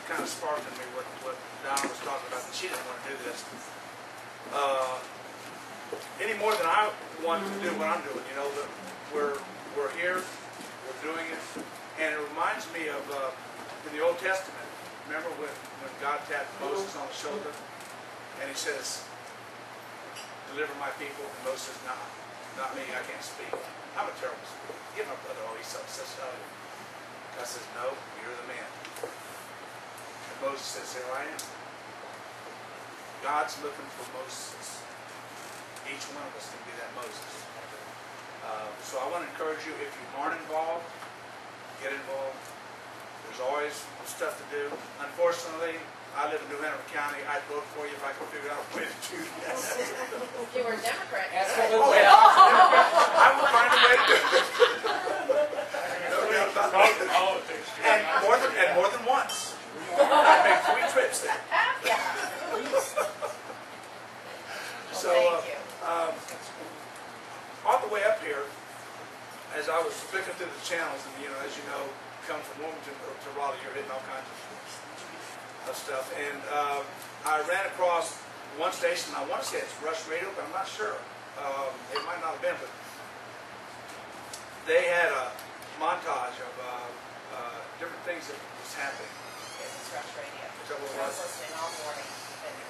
kind of sparked in me what Donna was talking about, that she didn't want to do this any more than I want to do what I'm doing. You know, that we're here, we're doing it, and it reminds me of in the Old Testament. Remember when God tapped Moses on the shoulder, and he says, "Deliver my people," and Moses says, "Not me. I can't speak. I'm a terrible speaker. Give my brother all these such." God says, "No, you're the man." And Moses says, "Here I am." God's looking for Moses. Each one of us can be that Moses. So I want to encourage you, if you aren't involved, get involved. There's always stuff to do. Unfortunately, I live in New Hanover County. I'd vote for you if I could figure out a way to do that. If you were a Democrat. Oh, yeah. I will find a way to do it. No doubt about that. And more than once. I make 3 trips there. So, on the way up here, as I was flicking through the channels, and as you know, come from Wilmington to Raleigh, you're hitting all kinds of stuff. And I ran across one station. I want to say it's Rush Radio, but I'm not sure. It might not have been, but they had a montage of different things that was happening. It's Rush Radio. So it I was listening all morning.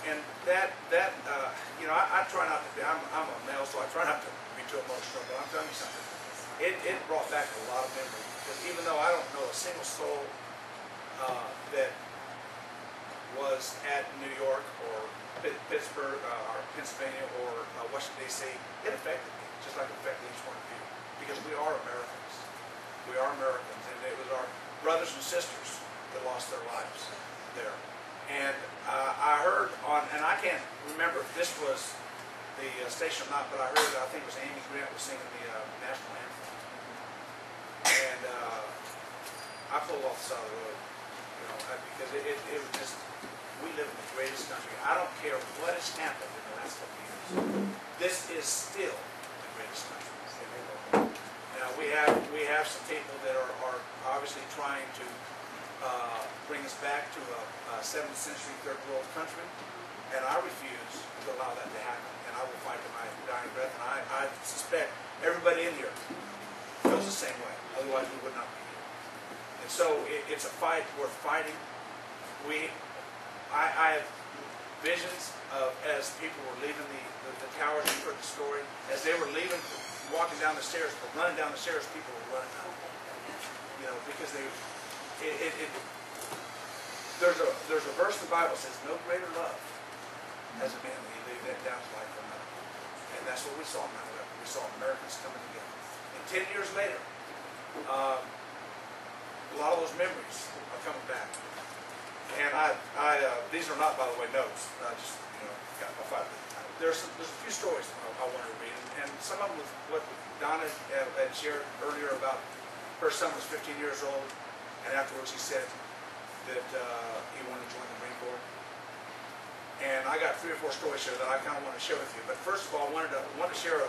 And I try not to be, I'm a male, so I try not to be too emotional, but I'm telling you something. It brought back a lot of memories. Because even though I don't know a single soul that was at New York or Pittsburgh or Pennsylvania or Washington, D.C., it affected me, just like it affected each one of you. Because we are Americans. We are Americans. And it was our brothers and sisters that lost their lives there. And I heard and I can't remember if this was the station or not, but I think it was Amy Grant was singing the national anthem. And I pulled off the side of the road, because it was just, we live in the greatest country. I don't care what has happened in the last couple of years. This is still the greatest country. Now we have some people that are obviously trying to bring us back to a 7th century third world country, and I refuse to allow that to happen. And I will fight to my dying breath. And I suspect everybody in here feels the same way. Otherwise, we would not be here. And so it's a fight worth fighting. I have visions of, as people were leaving the towers. You heard the story. As they were leaving, walking down the stairs, or running down the stairs, people were running out. Because there's a verse in the Bible that says, "No greater love has a man than he laid that down his life for another." And that's what we saw in 9/11. We saw Americans coming together. And 10 years later, a lot of those memories are coming back. And these are not, by the way, notes. I just got my 5 minutes. There's a few stories I wanted to read, and some of them with what Donna had shared earlier about her son was 15 years old, and afterwards he said that he wanted to join the Marine Corps. And I got 3 or 4 stories here that I kind of want to share with you. But first of all, I wanted to share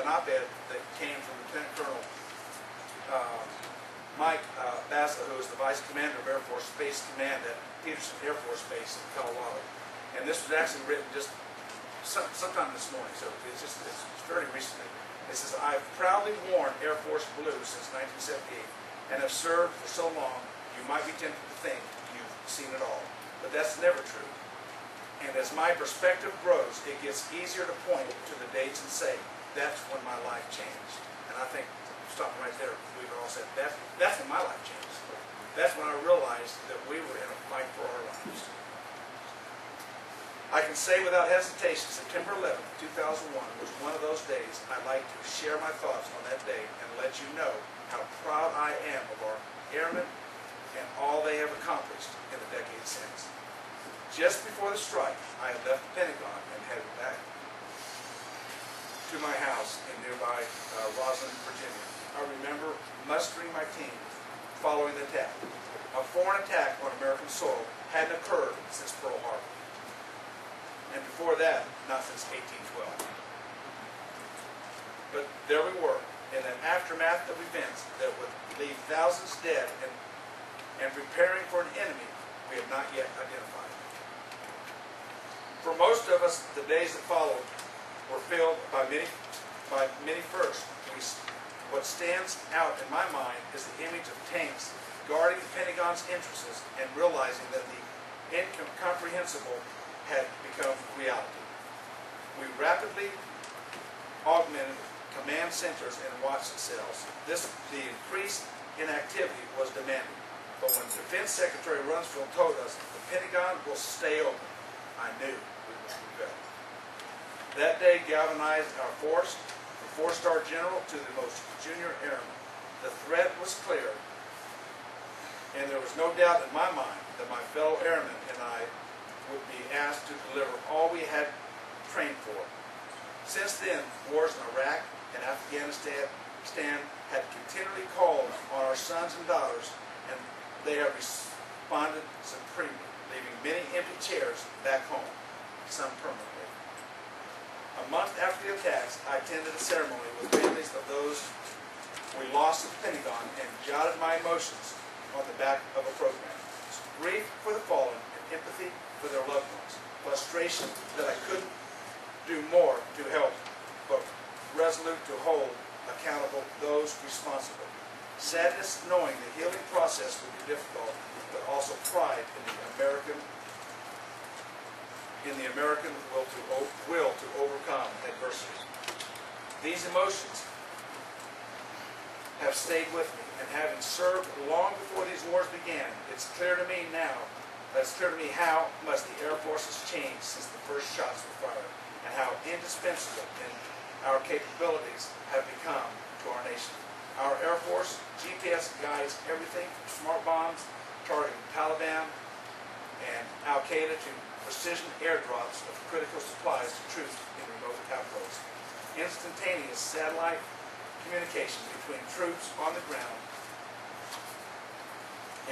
an op-ed that came from Lieutenant Colonel Mike Basler, who is the Vice Commander of Air Force Space Command at Peterson Air Force Base in Colorado. And this was actually written just sometime this morning, so it's very recently. It says, "I've proudly worn Air Force blue since 1978 and have served for so long, you might be tempted to think you've seen it all. But that's never true. And as my perspective grows, it gets easier to point to the dates and say, that's when my life changed." And I think, stopping right there, we would all say, that's when my life changed. That's when I realized that we were in a fight for our lives. I can say without hesitation, September 11, 2001 was one of those days I'd like to share my thoughts on that day and let you know how proud I am of our airmen and all they have accomplished in the decades since. Just before the strike, I had left the Pentagon and headed back to my house in nearby Roslyn, Virginia. I remember mustering my team following the attack. A foreign attack on American soil hadn't occurred since Pearl Harbor. And before that, not since 1812. But there we were, in an aftermath of events that would leave thousands dead and preparing for an enemy we have not yet identified. For most of us, the days that followed were filled by many firsts. What stands out in my mind is the image of tanks guarding the Pentagon's interests and realizing that the incomprehensible had become reality. We rapidly augmented command centers and watch cells. The increase in activity was demanding. But when Defense Secretary Rumsfeld told us the Pentagon will stay open, I knew we would prevail. That day galvanized our force, from four-star general to the most junior airman. The threat was clear, and there was no doubt in my mind that my fellow airmen and I would be asked to deliver all we had trained for. Since then, wars in Iraq and Afghanistan had continually called on our sons and daughters, and they have responded supremely, leaving many empty chairs back home, some permanently. A month after the attacks, I attended a ceremony with families of those we lost at the Pentagon and jotted my emotions on the back of a program. Grief for the fallen and empathy for their loved ones. Frustration that I couldn't do more to help, but resolute to hold accountable those responsible. Sadness knowing the healing process would be difficult, but also pride in the American will to overcome adversity. These emotions have stayed with me, and having served long before these wars began, it's clear to me how much the Air Force has changed since the first shots were fired, and how indispensable our capabilities have become to our nation. Our Air Force GPS guides everything from smart bombs targeting Taliban and Al-Qaeda to precision airdrops of critical supplies to troops in remote outposts. Instantaneous satellite communication between troops on the ground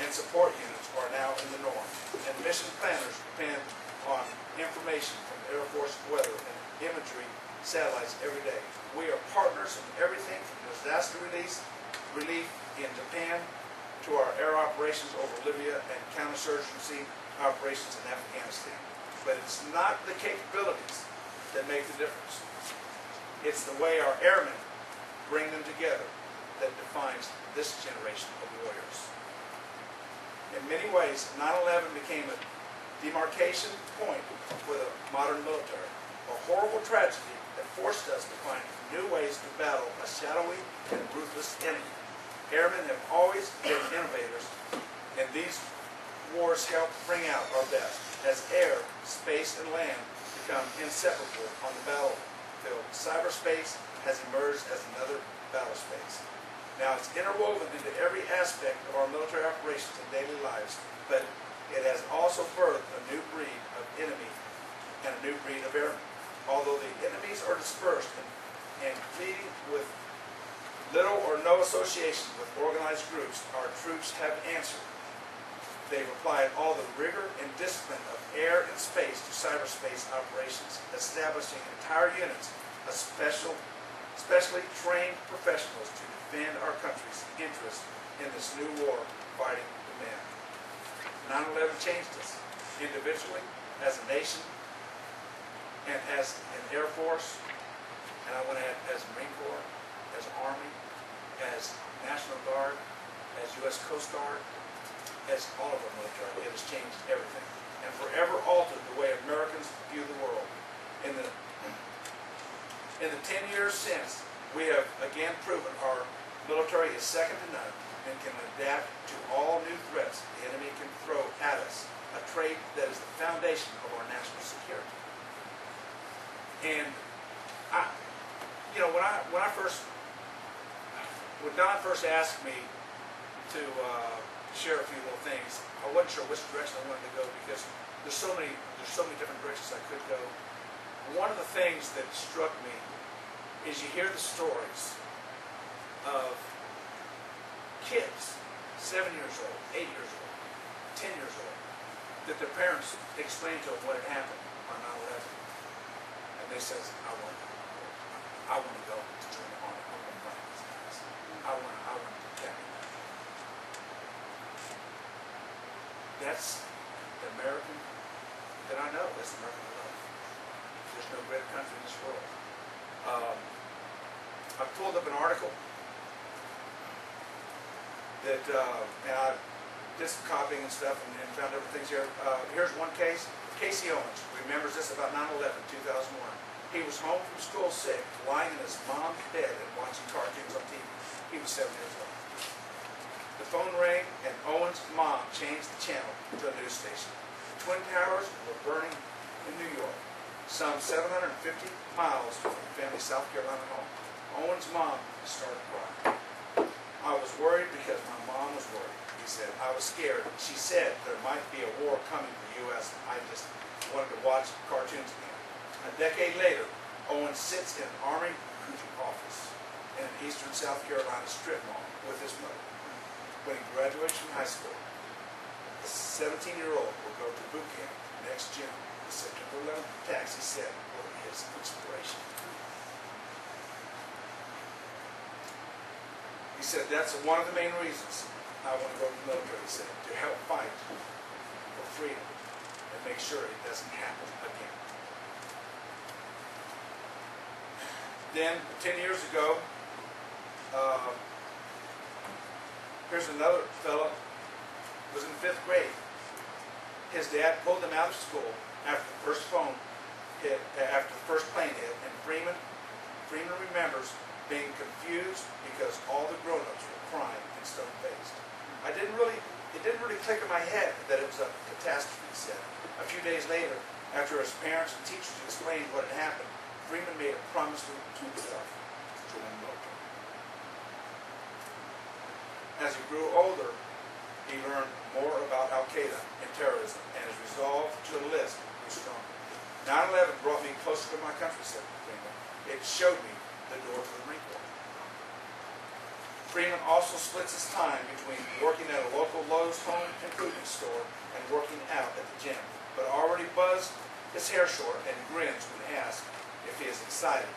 and support units are now in the norm, and mission planners depend on information from Air Force weather and imagery satellites every day. We are partners in everything from disaster relief in Japan to our air operations over Libya and counterinsurgency operations in Afghanistan. But it's not the capabilities that make the difference. It's the way our airmen bring them together that defines this generation of warriors. In many ways, 9/11 became a demarcation point for the modern military, a horrible tragedy that forced us to find new ways to battle a shadowy and ruthless enemy. Airmen have always been innovators, and these wars help bring out our best. As air, space, and land become inseparable on the battlefield, cyberspace has emerged as another battle space. Now it's interwoven into every aspect of our military operations and daily lives, but it has also birthed a new breed of enemy and a new breed of airmen. Although the enemies are dispersed and fleeting with little or no association with organized groups, our troops have answered. They've applied all the rigor and discipline of air and space to cyberspace operations, establishing entire units of specially trained professionals to defend our country's interests in this new war fighting demand. 9/11 changed us individually, as a nation, and as an Air Force, and I went ahead as Marine Corps, as Army, as National Guard, as U.S. Coast Guard, as all of our military. It has changed everything and forever altered the way Americans view the world. In the 10 years since, we have again proven our military is second to none and can adapt to all new threats the enemy can throw at us, a trait that is the foundation of our national security. And when Don first asked me to share a few little things, I wasn't sure which direction I wanted to go because there's so many different directions I could go. One of the things that struck me is you hear the stories of kids, 7 years old, 8 years old, 10 years old, that their parents explained to them what had happened on 9/11. And they says, I want to go to join the army. I want to fight these guys. I want to protect them. That's America I love. There's no greater country in this world. I pulled up an article that, and I did some copying and stuff and found different things here. Here's one case. Casey Owens remembers this about 9/11, 2001. He was home from school sick, lying in his mom's bed and watching cartoons on TV. He was 7 years old. The phone rang and Owens' mom changed the channel to a news station. Twin Towers were burning in New York, some 750 miles from the family's South Carolina home. Owens' mom started crying. I was worried because my mom was worried, he said. I was scared. She said there might be a war coming to the U.S. I just wanted to watch cartoons again. A decade later, Owens sits in an Army recruiting office in an eastern South Carolina strip mall with his mother. When he graduates from high school, the 17-year-old will go to boot camp next June. The September 11th attacks, he said, were his inspiration. He said, that's one of the main reasons I want to go to the military, he said, to help fight for freedom and make sure it doesn't happen again. Then, 10 years ago, here's another fellow who was in the 5th grade. His dad pulled him out of school after the first phone hit, after the first plane hit, and Freeman remembers being confused because all the grown-ups were crying and stone-faced. It didn't really click in my head that it was a catastrophe, he said. A few days later, after his parents and teachers explained what had happened, Freeman made a promise to himself to join the military. As he grew older, he learned more about Al-Qaeda and terrorism, and his resolve to enlist grew stronger. 9/11 brought me closer to my country, said Freeman. It showed me the door to the Marine Corps. Freeman also splits his time between working at a local Lowe's home improvement store and working out at the gym, but already buzzed his hair short and grins when asked if he is excited.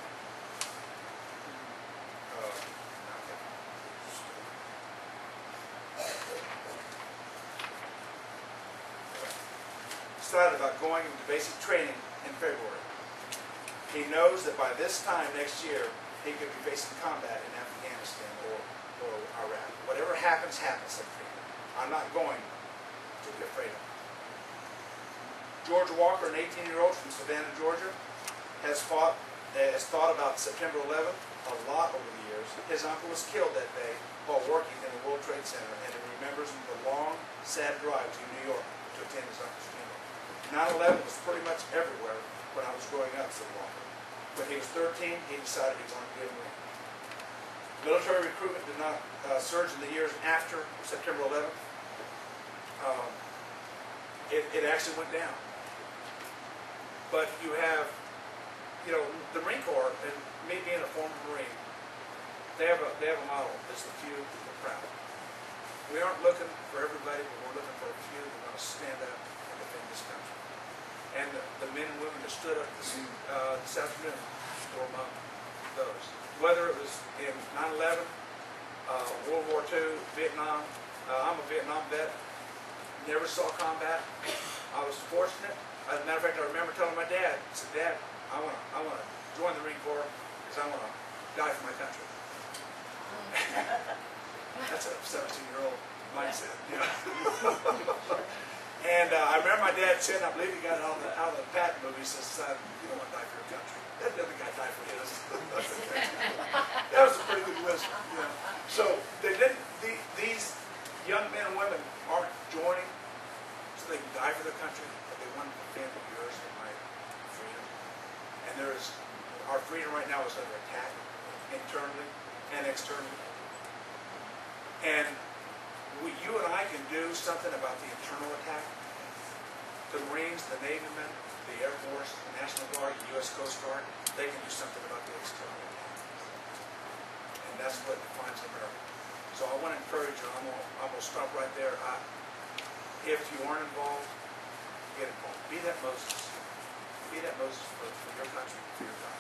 Excited about going into basic training in February. He knows that by this time next year, he could be facing combat in Afghanistan or Iraq. Whatever happens, happens, said Freeman. I'm not going to be afraid of it. George Walker, an 18-year-old from Savannah, Georgia, has thought about September 11th a lot over the years. His uncle was killed that day while working in the World Trade Center, and he remembers the long, sad drive to New York to attend his uncle's funeral. 9/11 was pretty much everywhere when I was growing up, said Walker. When he was 13, he decided he wanted to be a Marine. Military recruitment did not surge in the years after September 11th. It actually went down. But you have, the Marine Corps, and me being a former Marine, they have a model. It's the few, the proud. We aren't looking for everybody, but we're looking for a few that are going to stand up and defend this country. And the men and women that stood up this afternoon were among those. Whether it was in 9/11, World War II, Vietnam. I'm a Vietnam vet. Never saw combat. I was fortunate. As a matter of fact, I remember telling my dad, I said, Dad, I want to join the Marine Corps because I want to die for my country. That's a 17-year-old mindset, And I remember my dad saying, I believe he got it out of the Patton movie, he says, son, you don't want to die for your country. That other guy died for his. That was a pretty good wisdom. So these young men and women aren't joining so they can die for their country, but they want to defend yours and my freedom. And our freedom right now is under attack, internally and externally. And you and I can do something about the internal attack. The Marines, the Navy men, the Air Force, the National Guard, the U.S. Coast Guard, they can do something about the external attack. And that's what defines America. So I want to encourage you, I'm going to stop right there. If you aren't involved, get involved. Be that Moses. Be that Moses for your country, for your God.